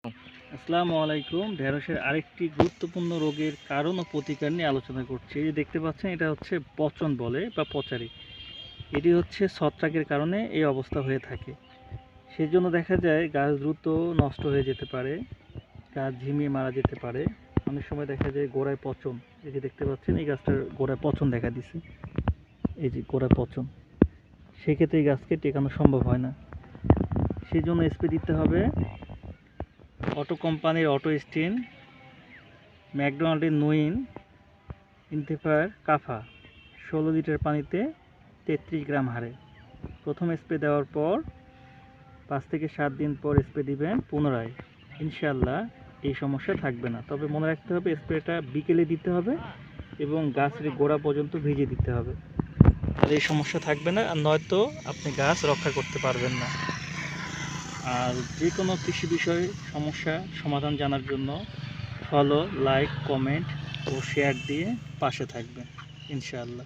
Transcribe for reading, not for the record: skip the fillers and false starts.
আসসালামু আলাইকুম। ঢেঁড়সের আরেকটি গুরুত্বপূর্ণ রোগের কারণ ও প্রতিকার নিয়ে আলোচনা করছি। এই যে দেখতে পাচ্ছেন, এটা হচ্ছে পচন বলে বা পচারি। এটি হচ্ছে ছত্রাকের কারণে এই অবস্থা হয়ে থাকে। সেজন্য দেখা যায় গাছ দ্রুত নষ্ট হয়ে যেতে পারে, গাছ ঝিমিয়ে মারা যেতে পারে। অনেক সময় দেখা যায় গোড়ায় পচন। এই যে দেখতে পাচ্ছেন, এই গাছটার গোড়ায় পচন দেখা দিছে। এই যে গোড়ায় পচন। সেক্ষেত্রে এই গাছকে টেকানো সম্ভব হয় না। সেজন্য স্প্রে দিতে হবে অটো কোম্পানির অটো স্টিন, ম্যাকডোনাল্ডের নুইন ইনথিফায়ার কাফা 16 লিটার পানিতে 33 গ্রাম হারে। প্রথম স্প্রে দেওয়ার পর 5 থেকে 7 দিন পর স্প্রে দিবেন পুনরায়। ইনশাআল্লাহ এই সমস্যা থাকবে না। তবে মনে রাখতে হবে, স্প্রেটা বিকেলে দিতে হবে এবং গাছের গোড়া পর্যন্ত ভিজিয়ে দিতে হবে। তাহলে এই সমস্যা থাকবে না, আর নয়তো আপনি গাছ রক্ষা করতে পারবেন না। আর যে কোনো কৃষি বিষয়ে সমস্যা সমাধান জানার জন্য ফলো, লাইক, কমেন্ট ও শেয়ার দিয়ে পাশে থাকবেন ইনশাআল্লাহ।